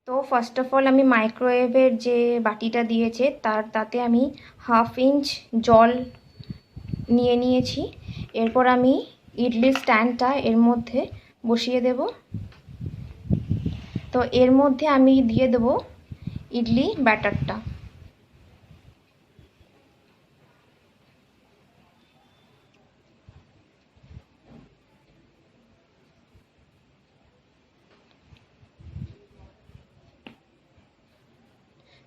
তো first of all আমি মাইক্রোওয়েভের যে বাটিটা দিয়েছে তাতে আমি 1/2 ইঞ্চ জল নিয়ে নিয়েছি। এরপর আমি ইডলির স্ট্যান্ডটা এর মধ্যে বসিয়ে দেব। তো এর মধ্যে আমি দিয়ে দেব ইডলি ব্যাটারটা।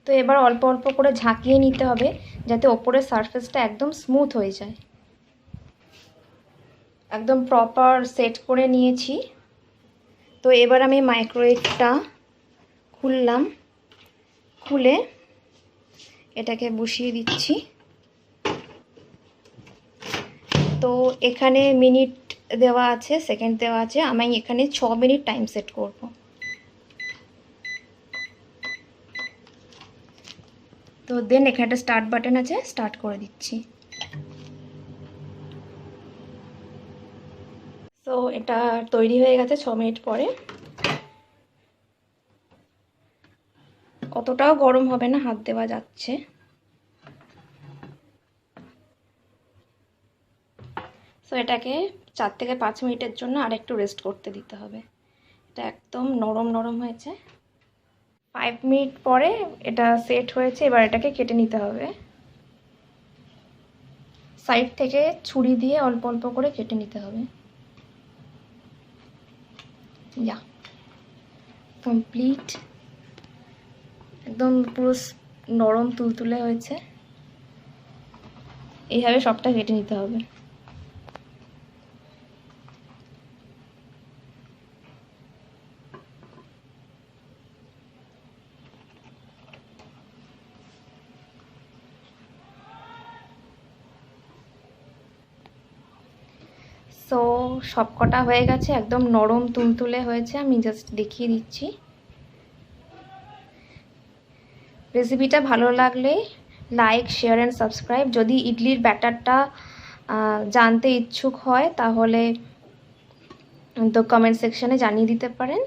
তো এবার অল্প অল্প করে ঝাঁকিয়ে নিতে হবে যাতে ওপরের সারফেসটা একদম স্মুথ হয়ে যায়। একদম প্রপার সেট করে নিয়েছি। তো এবার আমি মাইক্রোওয়েভটা খুললাম, খুলে এটাকে বসিয়ে দিচ্ছি। তো এখানে মিনিট দেওয়া আছে, সেকেন্ড দেওয়া আছে, আমি এখানে 6 মিনিট টাইম সেট করব। তো দেন এখানে একটা স্টার্ট বাটন আছে, স্টার্ট করে দিচ্ছি। তো এটা তৈরি হয়ে গেছে 6 মিনিট পরে। অতটাও গরম হবে না, হাত দেওয়া যাচ্ছে। তো এটাকে 4 থেকে 5 মিনিটের জন্য আর একটু রেস্ট করতে দিতে হবে। এটা একদম নরম নরম হয়েছে। 5 মিনিট পরে এটা সেট হয়েছে। এবার এটাকে কেটে নিতে হবে। সাইড থেকে ছুরি দিয়ে অল্প অল্প করে কেটে নিতে হবে। যা কমপ্লিট, একদম পুরো নরম তুলতুলে হয়েছে। এইভাবে সবটা কেটে নিতে হবে। সো সব কটা হয়ে গেছে, একদম নরম তুলতুলে হয়েছে। আমি জাস্ট দেখিয়ে দিচ্ছি। রেসিপিটা ভালো লাগলে লাইক, শেয়ার অ্যান্ড সাবস্ক্রাইব। যদি ইডলির ব্যাটারটা জানতে ইচ্ছুক হয় তাহলে তো কমেন্ট সেকশানে জানিয়ে দিতে পারেন।